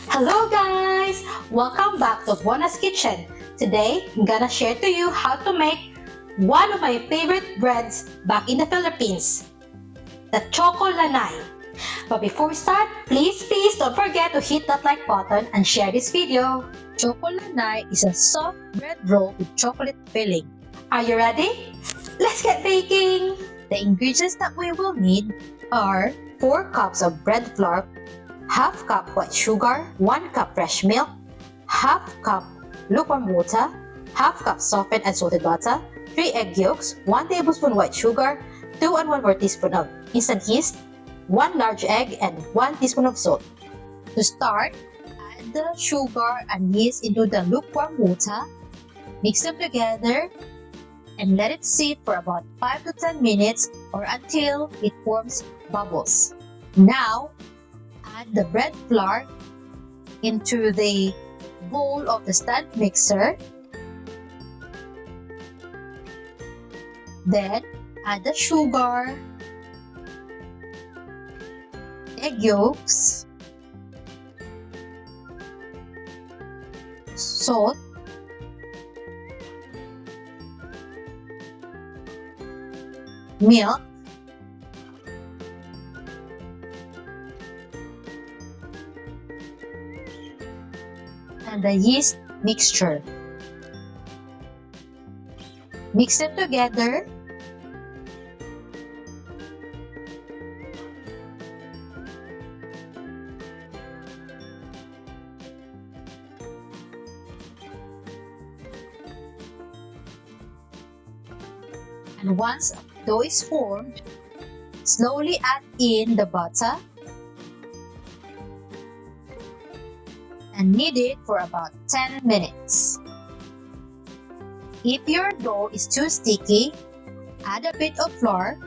Hello guys! Welcome back to Buona's Kitchen. Today, I'm gonna share to you how to make one of my favorite breads back in the Philippines, the Choco Lanay. But before we start, please don't forget to hit that like button and share this video. Choco Lanay is a soft bread roll with chocolate filling. Are you ready? Let's get baking! The ingredients that we will need are 4 cups of bread flour, half cup white sugar, 1 cup fresh milk, half cup lukewarm water, half cup softened and salted butter, 3 egg yolks, 1 tablespoon white sugar, 2 and 1/4 teaspoon of instant yeast, 1 large egg, and 1 teaspoon of salt. To start, add the sugar and yeast into the lukewarm water, mix them together, and let it sit for about 5 to 10 minutes or until it forms bubbles. Now, add the bread flour into the bowl of the stand mixer. Then, add the sugar, egg yolks, salt, milk, and the yeast mixture. Mix them together. And once dough is formed, slowly add in the butter and knead it for about 10 minutes. If your dough is too sticky, add a bit of flour,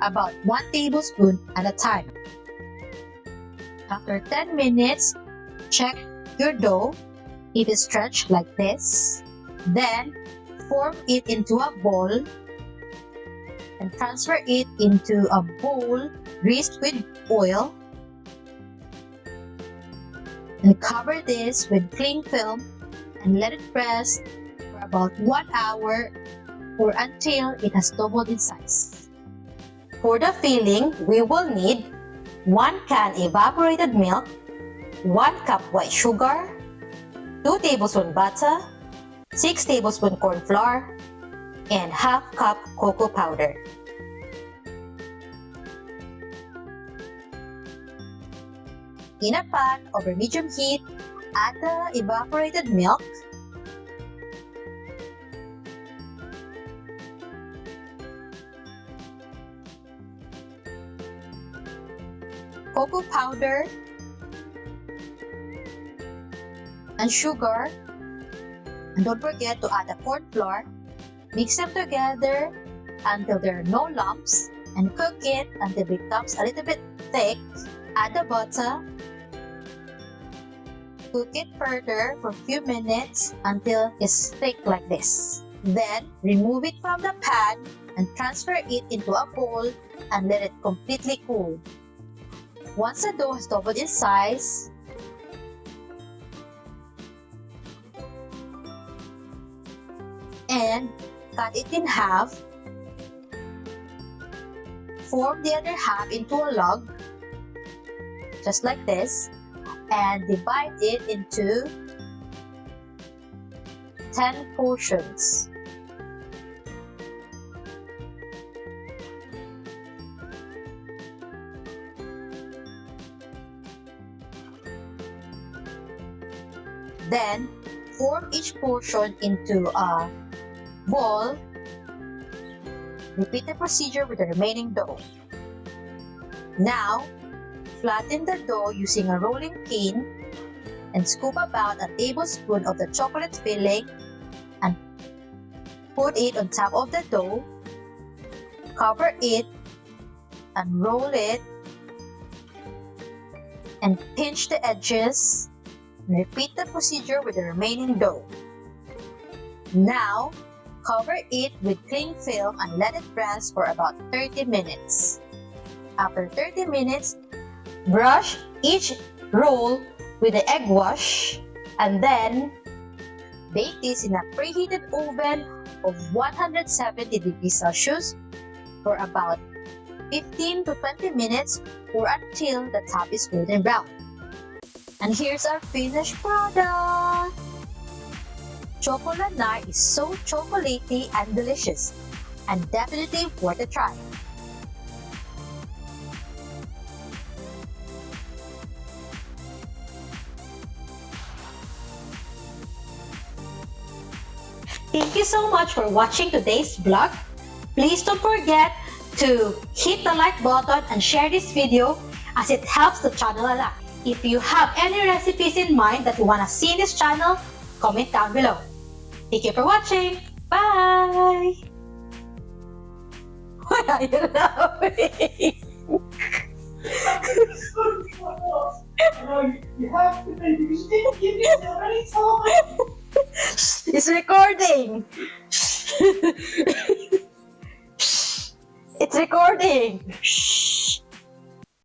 about 1 tablespoon at a time. After 10 minutes, check your dough if it's stretched like this. Then, form it into a ball and transfer it into a bowl greased with oil. And cover this with cling film and let it rest for about 1 hour or until it has doubled in size. For the filling, we will need 1 can evaporated milk, 1 cup white sugar, 2 tablespoon butter, 6 tablespoon corn flour, and half cup cocoa powder. In a pan over medium heat, add the evaporated milk, cocoa powder, and sugar. And don't forget to add the corn flour. Mix them together until there are no lumps and cook it until it becomes a little bit thick. Add the butter. Cook it further for a few minutes until it's thick like this. Then, remove it from the pan and transfer it into a bowl and let it completely cool. Once the dough has doubled in size, and cut it in half, form the other half into a log, just like this, and divide it into 10 portions. Then, form each portion into a ball. Repeat the procedure with the remaining dough. Now, flatten the dough using a rolling pin and scoop about a tablespoon of the chocolate filling and put it on top of the dough. Cover it and roll it and pinch the edges. Repeat the procedure with the remaining dough. Now, cover it with cling film and let it rest for about 30 minutes. After 30 minutes, brush each roll with the egg wash, and then bake this in a preheated oven of 170 degrees Celsius for about 15 to 20 minutes or until the top is golden brown. And here's our finished product! Choco Lanay is so chocolatey and delicious, and definitely worth a try. Thank you so much for watching today's vlog. Please don't forget to hit the like button and share this video as it helps the channel a lot. If you have any recipes in mind that you want to see in this channel, comment down below. Thank you for watching. Bye! Why are you laughing? You have to make because you didn't give yourself any time. It's recording! It's recording!